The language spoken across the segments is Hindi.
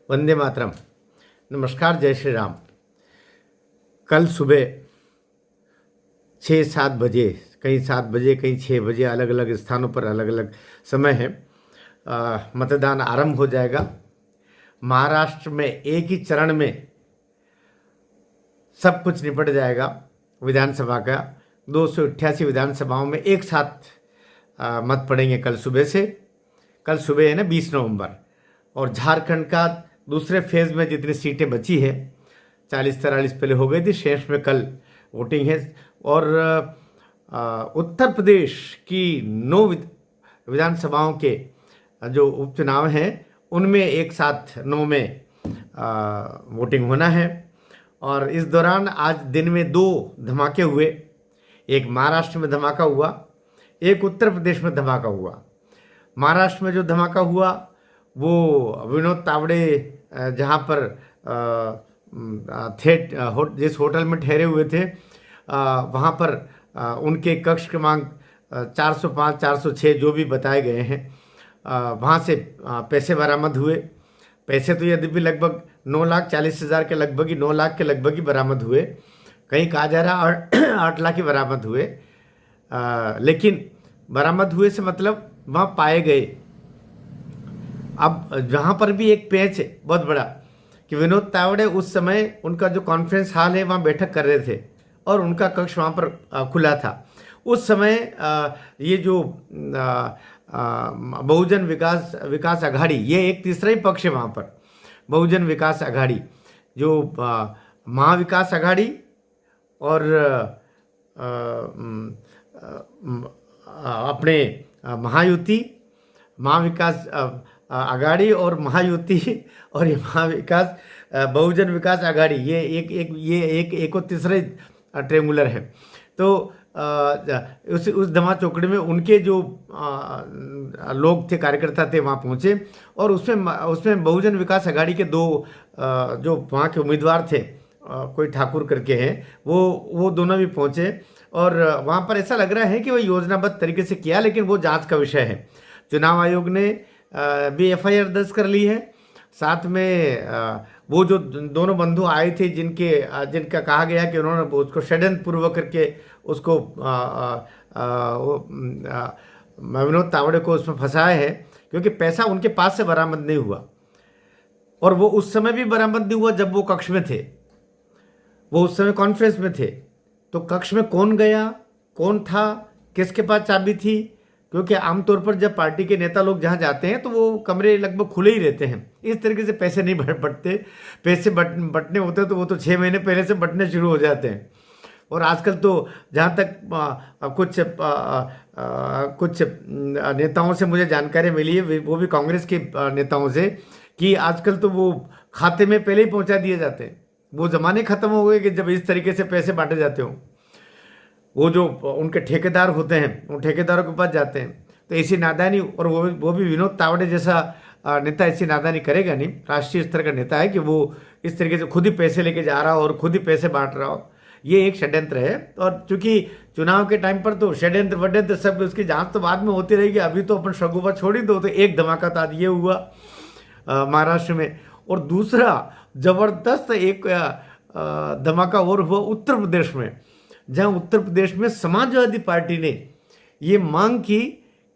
वंदे मातरम। नमस्कार, जय श्री राम। कल सुबह 6-7 बजे, कहीं 7 बजे कहीं 6 बजे, अलग अलग स्थानों पर अलग अलग समय है, मतदान आरंभ हो जाएगा। महाराष्ट्र में एक ही चरण में सब कुछ निपट जाएगा। विधानसभा का 288 विधानसभाओं में एक साथ मत पड़ेंगे कल सुबह से। कल सुबह है ना 20 नवंबर। और झारखंड का दूसरे फेज में जितनी सीटें बची है 40-43 पहले हो गई थी, शेष में कल वोटिंग है। और उत्तर प्रदेश की 9 विधानसभाओं के जो उपचुनाव हैं उनमें एक साथ 9 में वोटिंग होना है। और इस दौरान आज दिन में 2 धमाके हुए। एक महाराष्ट्र में धमाका हुआ, एक उत्तर प्रदेश में धमाका हुआ। महाराष्ट्र में जो धमाका हुआ वो विनोद तावड़े जहाँ पर थे, जिस होटल में ठहरे हुए थे, वहाँ पर उनके कक्ष क्रमांक 405, 406 जो भी बताए गए हैं, वहाँ से पैसे बरामद हुए। पैसे तो यदि भी लगभग 9,40,000 के लगभग ही, 9 लाख के लगभग ही बरामद हुए। कहीं कहा जा रहा 8 लाख ही बरामद हुए। लेकिन बरामद हुए से मतलब वहाँ पाए गए। अब जहाँ पर भी एक पेच है बहुत बड़ा कि विनोद तावड़े उस समय उनका जो कॉन्फ्रेंस हॉल है वहाँ बैठक कर रहे थे और उनका कक्ष वहाँ पर खुला था। उस समय ये जो बहुजन विकास आघाड़ी, ये एक तीसरा ही पक्ष है वहाँ पर, बहुजन विकास आघाड़ी, जो महाविकास आघाड़ी और अपने महाविकास आघाड़ी और महायुति और ये महाविकास बहुजन विकास आघाड़ी, ये एक और तीसरा ट्रेंगुलर है। तो उस धमा चौकड़ी में उनके जो लोग थे, कार्यकर्ता थे, वहाँ पहुँचे। और उसमें बहुजन विकास आघाड़ी के 2 जो वहाँ के उम्मीदवार थे, कोई ठाकुर करके हैं, वो दोनों भी पहुँचे। और वहाँ पर ऐसा लग रहा है कि वो योजनाबद्ध तरीके से किया, लेकिन वो जांच का विषय है। चुनाव आयोग ने भी FIR दर्ज कर ली है। साथ में वो जो दोनों बंधु आए थे जिनका कहा गया कि उन्होंने उसको षड्यंत्र पूर्वक करके उसको विनोद तावड़े को उसमें फंसाया है, क्योंकि पैसा उनके पास से बरामद नहीं हुआ। और वो उस समय भी बरामद नहीं हुआ जब वो कक्ष में थे, वो उस समय कॉन्फ्रेंस में थे। तो कक्ष में कौन गया, कौन था, किसके पास चाबी थी? क्योंकि आमतौर पर जब पार्टी के नेता लोग जहाँ जाते हैं तो वो कमरे लगभग खुले ही रहते हैं। इस तरीके से पैसे नहीं बटते। पैसे बटने होते हैं तो वो तो 6 महीने पहले से बटने शुरू हो जाते हैं। और आजकल तो जहाँ तक कुछ नेताओं से मुझे जानकारी मिली है, वो भी कांग्रेस के नेताओं से, कि आजकल तो वो खाते में पहले ही पहुँचा दिए जाते हैं। वो ज़माने ख़त्म हो गए कि जब इस तरीके से पैसे बांटे जाते हों। वो जो उनके ठेकेदार होते हैं, उन ठेकेदारों के पास जाते हैं। तो ऐसी नादानी, और वो भी विनोद तावड़े जैसा नेता ऐसी नादानी करेगा नहीं। राष्ट्रीय स्तर का नेता है कि वो इस तरीके से खुद ही पैसे लेके जा रहा हो और खुद ही पैसे बांट रहा हो। ये एक षड्यंत्र है। और चूंकि चुनाव के टाइम पर तो षड्यंत्र वड्यंत्र सब, उसकी जांच तो बाद में होती रहेगी। अभी तो अपन शगुफा छोड़ ही दो। तो एक धमाका तो आज ये हुआ महाराष्ट्र में। और दूसरा जबरदस्त एक धमाका और हुआ उत्तर प्रदेश में, जहां उत्तर प्रदेश में समाजवादी पार्टी ने ये मांग की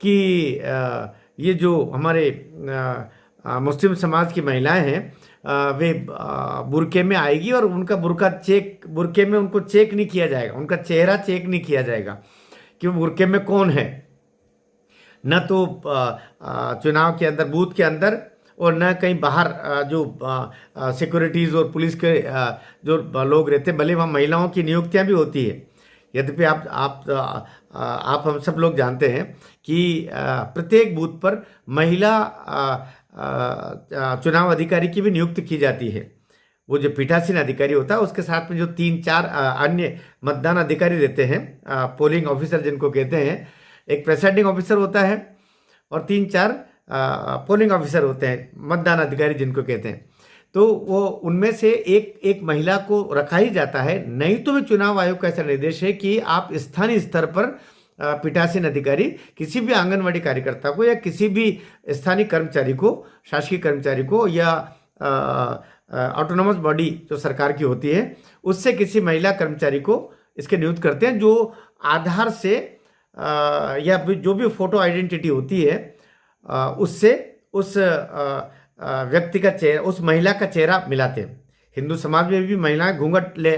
कि ये जो हमारे मुस्लिम समाज की महिलाएं हैं वे बुरके में आएगी और उनका बुरके में उनको चेक नहीं किया जाएगा, उनका चेहरा चेक नहीं किया जाएगा कि वो बुरके में कौन है। न तो चुनाव के अंदर, बूथ के अंदर, और न कहीं बाहर जो सिक्योरिटीज़ और पुलिस के जो लोग रहते हैं। भले वहाँ महिलाओं की नियुक्तियाँ भी होती है, यद्यपि आप हम सब लोग जानते हैं कि प्रत्येक बूथ पर महिला चुनाव अधिकारी की भी नियुक्ति की जाती है। वो जो पीठासीन अधिकारी होता है उसके साथ में जो 3-4 अन्य मतदान अधिकारी रहते हैं, पोलिंग ऑफिसर जिनको कहते हैं। एक प्रेसाइडिंग ऑफिसर होता है और 3-4 पोलिंग ऑफिसर होते हैं, मतदान अधिकारी जिनको कहते हैं। तो वो उनमें से एक महिला को रखा ही जाता है। नहीं तो भी चुनाव आयोग का ऐसा निर्देश है कि आप स्थानीय स्तर पर पीठासीन अधिकारी किसी भी आंगनवाड़ी कार्यकर्ता को या किसी भी स्थानीय कर्मचारी को, शासकीय कर्मचारी को या ऑटोनोमस बॉडी जो सरकार की होती है उससे किसी महिला कर्मचारी को इसके नियुक्त करते हैं, जो आधार से या जो भी फोटो आइडेंटिटी होती है उससे उस व्यक्ति का चेहरा, उस महिला का चेहरा मिलाते हैं। हिंदू समाज में भी महिलाएं घूंघट ले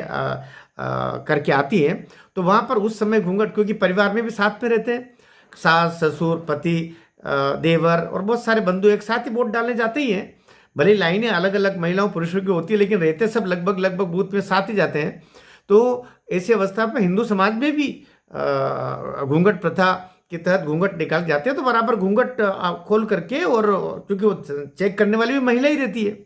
करके आती हैं, तो वहाँ पर उस समय घूंघट, क्योंकि परिवार में भी साथ में रहते हैं, सास ससुर पति देवर और बहुत सारे बंधु एक साथ ही वोट डालने जाते ही हैं। भले लाइनें अलग अलग महिलाओं पुरुषों की होती है, लेकिन रहते सब लगभग बूथ में साथ ही जाते हैं। तो ऐसी अवस्था में हिंदू समाज में भी घूंघट प्रथा के तहत घूंघट निकाल जाते हैं, तो बराबर घूंघट खोल करके, और क्योंकि वो चेक करने वाली भी महिला ही रहती है,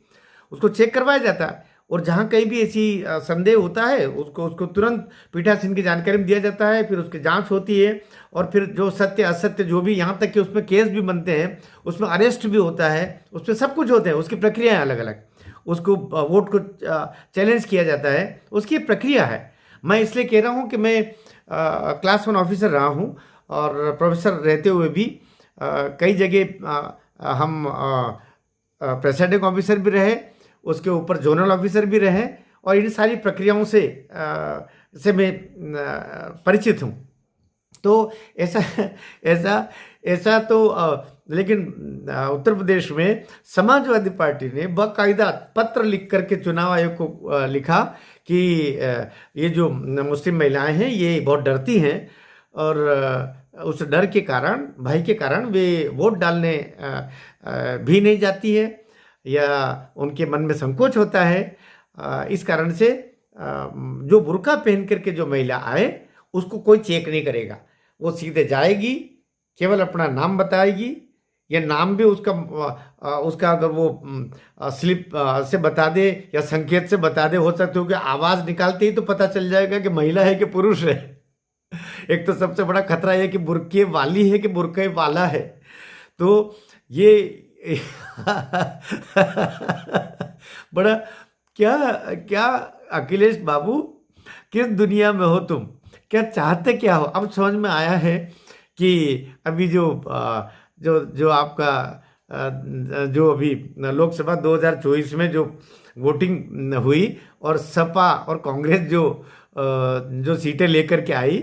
उसको चेक करवाया जाता है। और जहाँ कहीं भी ऐसी संदेह होता है उसको तुरंत पीठासीन की जानकारी में दिया जाता है, फिर उसकी जांच होती है, और फिर जो सत्य असत्य जो भी, यहाँ तक कि उसमें केस भी बनते हैं, उसमें अरेस्ट भी होता है, उसमें सब कुछ होते हैं, उसकी प्रक्रिया है अलग अलग, उसको वोट को चैलेंज किया जाता है, उसकी प्रक्रिया है। मैं इसलिए कह रहा हूँ कि मैं क्लास 1 ऑफिसर रहा हूँ, और प्रोफेसर रहते हुए भी कई जगह हम प्रेसिडेंट ऑफिसर भी रहे, उसके ऊपर जोनल ऑफिसर भी रहे, और इन सारी प्रक्रियाओं से मैं परिचित हूँ। तो ऐसा ऐसा ऐसा तो लेकिन उत्तर प्रदेश में समाजवादी पार्टी ने बाकायदा पत्र लिख करके चुनाव आयोग को लिखा कि ये जो मुस्लिम महिलाएं हैं ये बहुत डरती हैं, और उस डर के कारण, भय के कारण वे वोट डालने भी नहीं जाती है, या उनके मन में संकोच होता है। इस कारण से जो बुर्का पहन करके जो महिला आए उसको कोई चेक नहीं करेगा, वो सीधे जाएगी, केवल अपना नाम बताएगी, या नाम भी उसका अगर वो स्लिप से बता दे या संकेत से बता दे, हो सकता है कि आवाज़ निकालते ही तो पता चल जाएगा कि महिला है कि पुरुष है। एक तो सबसे बड़ा खतरा है कि बुर्के वाली है कि बुर्के वाला है। तो ये बड़ा क्या अखिलेश बाबू, किस दुनिया में हो तुम, क्या चाहते क्या हो? अब समझ में आया है कि अभी जो आपका जो अभी लोकसभा 2024 में जो वोटिंग हुई, और सपा और कांग्रेस जो सीटें लेकर के आई,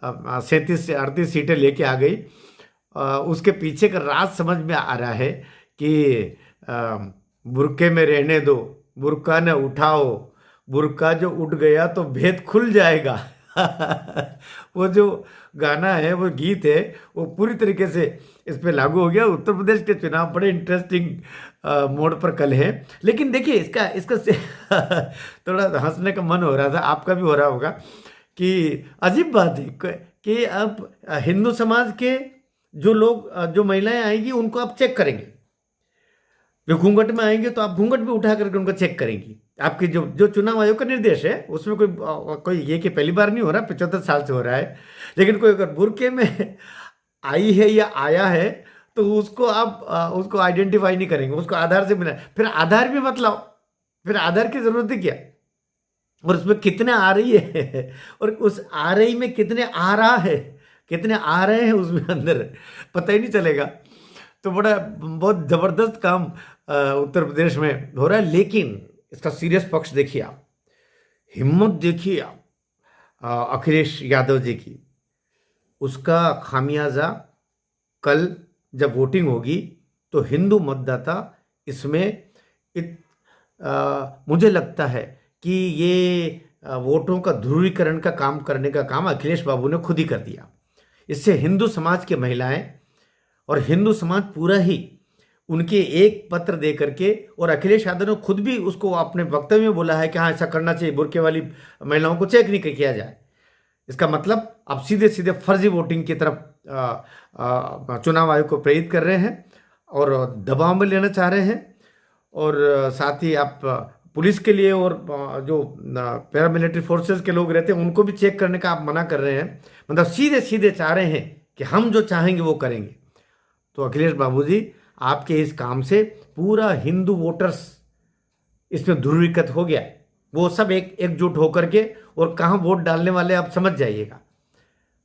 37 से 38 सीटें लेके आ गई, उसके पीछे का राज समझ में आ रहा है कि बुर्के में रहने दो, बुर्का न उठाओ, बुर्का जो उठ गया तो भेद खुल जाएगा। वो जो गाना है, वो गीत है, वो पूरी तरीके से इस पे लागू हो गया। उत्तर प्रदेश के चुनाव बड़े इंटरेस्टिंग मोड पर कल है, लेकिन देखिए इसका थोड़ा हंसने का मन हो रहा था, आपका भी हो रहा होगा, कि अजीब बात है कि अब हिंदू समाज के जो लोग, जो महिलाएं आएंगी उनको आप चेक करेंगे, जो घूंघट में आएंगे तो आप घूंघट भी उठा करके उनको चेक करेंगी। आपकी जो चुनाव आयोग का निर्देश है उसमें कोई ये कि पहली बार नहीं हो रहा, 75 साल से हो रहा है, लेकिन कोई अगर बुर्के में आई है या आया है तो उसको आप उसको आइडेंटिफाई नहीं करेंगे, उसको आधार से मिला, फिर आधार भी मत लाओ, फिर आधार की जरूरत है क्या? और उसमें कितने आ रही है, और उस आ रही में कितने आ रहा है, कितने आ रहे हैं उसमें अंदर पता ही नहीं चलेगा। तो बहुत ज़बरदस्त काम उत्तर प्रदेश में हो रहा है, लेकिन इसका सीरियस पक्ष देखिए आप, हिम्मत देखिए आप अखिलेश यादव जी की। उसका खामियाजा कल जब वोटिंग होगी तो हिंदू मतदाता इसमें मुझे लगता है कि ये वोटों का ध्रुवीकरण का काम करने का काम अखिलेश बाबू ने खुद ही कर दिया। इससे हिंदू समाज के महिलाएं और हिंदू समाज पूरा ही उनके एक पत्र दे करके, और अखिलेश यादव ने खुद भी उसको अपने वक्तव्य में बोला है कि हाँ ऐसा करना चाहिए, बुर्के वाली महिलाओं को चेक नहीं किया जाए। इसका मतलब आप सीधे सीधे फर्जी वोटिंग की तरफ चुनाव आयोग को प्रेरित कर रहे हैं और दबाव में लेना चाह रहे हैं। और साथ ही आप पुलिस के लिए और जो पैरामिलिट्री फोर्सेस के लोग रहते हैं उनको भी चेक करने का आप मना कर रहे हैं। मतलब सीधे सीधे चाह रहे हैं कि हम जो चाहेंगे वो करेंगे। तो अखिलेश बाबू जी, आपके इस काम से पूरा हिंदू वोटर्स इसमें ध्रुवीकृत हो गया। वो सब एकजुट होकर के, और कहाँ वोट डालने वाले आप समझ जाइएगा।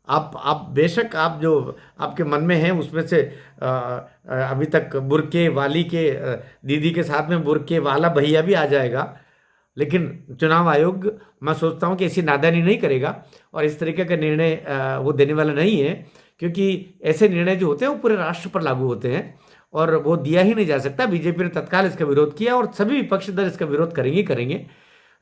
आप बेशक आप जो आपके मन में है उसमें से अभी तक बुर्के वाली के दीदी के साथ में बुर्के वाला भैया भी आ जाएगा, लेकिन चुनाव आयोग मैं सोचता हूँ कि ऐसी नादानी नहीं करेगा और इस तरीके का निर्णय वो देने वाला नहीं है, क्योंकि ऐसे निर्णय जो होते हैं वो पूरे राष्ट्र पर लागू होते हैं और वो दिया ही नहीं जा सकता। बीजेपी ने तत्काल इसका विरोध किया और सभी विपक्षी दल इसका विरोध करेंगे करेंगे।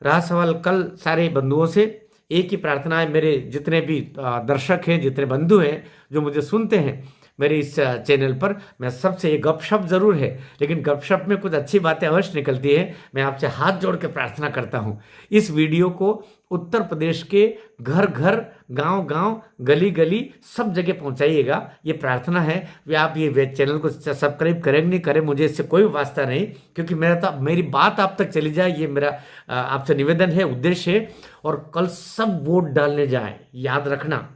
रहा सवाल कल सारे बंधुओं से, एक ही प्रार्थना है, मेरे जितने भी दर्शक हैं, जितने बंधु हैं जो मुझे सुनते हैं मेरे इस चैनल पर, मैं सबसे ये गपशप जरूर है लेकिन गपशप में कुछ अच्छी बातें अवश्य निकलती है। मैं आपसे हाथ जोड़ के प्रार्थना करता हूँ, इस वीडियो को उत्तर प्रदेश के घर घर, गांव गांव, गली गली सब जगह पहुंचाइएगा। ये प्रार्थना है। वे आप ये चैनल को सब्सक्राइब करें नहीं करें, मुझे इससे कोई वास्ता नहीं, क्योंकि मेरी बात आप तक चली जाए, ये मेरा आपसे निवेदन है, उद्देश्य है। और कल सब वोट डालने जाएं, याद रखना,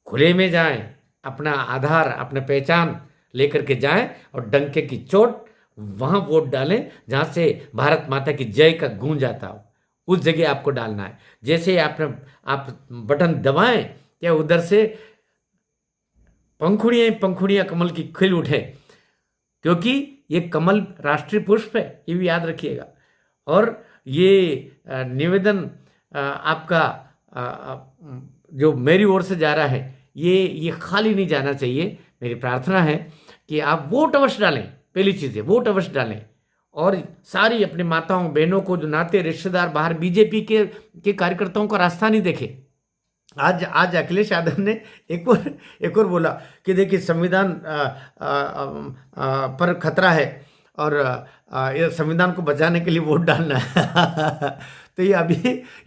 खुले में जाएं, अपना आधार, अपना पहचान लेकर के जाएं और डंके की चोट वहां वोट डालें जहां से भारत माता की जय का गूंज आता हो, उस जगह आपको डालना है। जैसे आप बटन दबाएं क्या उधर से पंखुड़ियां कमल की खिल उठे, क्योंकि ये कमल राष्ट्रीय पुष्प है, ये भी याद रखिएगा। और ये निवेदन आपका जो मेरी ओर से जा रहा है, ये खाली नहीं जाना चाहिए। मेरी प्रार्थना है कि आप वोट अवश्य डालें, पहली चीज़ है वोट अवश्य डालें, और सारी अपने माताओं बहनों को, जो नाते रिश्तेदार बाहर बीजेपी के कार्यकर्ताओं का रास्ता नहीं देखे। आज अखिलेश यादव ने एक और बोला कि देखिए संविधान पर खतरा है और ये संविधान को बचाने के लिए वोट डालना है। तो ये अभी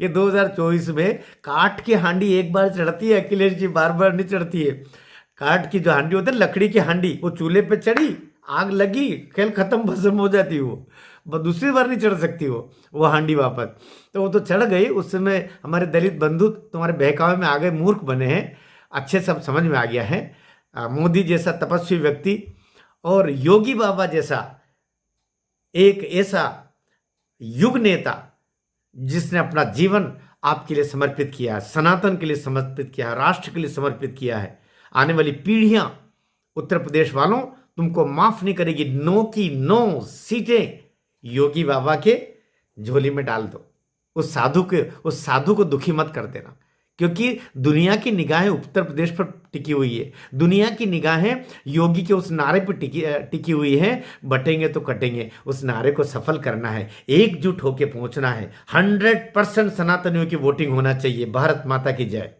ये 2024 में काठ की हांडी एक बार चढ़ती है अखिलेश जी, बार बार नहीं चढ़ती है। काठ की जो हांडी होती है, लकड़ी की हांडी, वो चूल्हे पे चढ़ी, आग लगी, खेल खत्म, भस्म हो जाती है वो दूसरी बार नहीं चढ़ सकती वो हांडी वापस। तो वो तो चढ़ गई। उस समय हमारे दलित बंधु तुम्हारे बहकावे में आ गए, मूर्ख बने हैं, अच्छे सब समझ में आ गया है। मोदी जैसा तपस्वी व्यक्ति और योगी बाबा जैसा एक ऐसा युग नेता जिसने अपना जीवन आपके लिए समर्पित किया है, सनातन के लिए समर्पित किया है, राष्ट्र के लिए समर्पित किया है, आने वाली पीढ़ियां उत्तर प्रदेश वालों तुमको माफ नहीं करेगी। 9 की 9 सीटें योगी बाबा के झोली में डाल दो। उस साधु को दुखी मत कर देना, क्योंकि दुनिया की निगाहें उत्तर प्रदेश पर टिकी हुई है। दुनिया की निगाहें योगी के उस नारे पर टिकी हुई है, बटेंगे तो कटेंगे। उस नारे को सफल करना है, एकजुट होकर पहुंचना है। 100% सनातनियों की वोटिंग होना चाहिए। भारत माता की जय।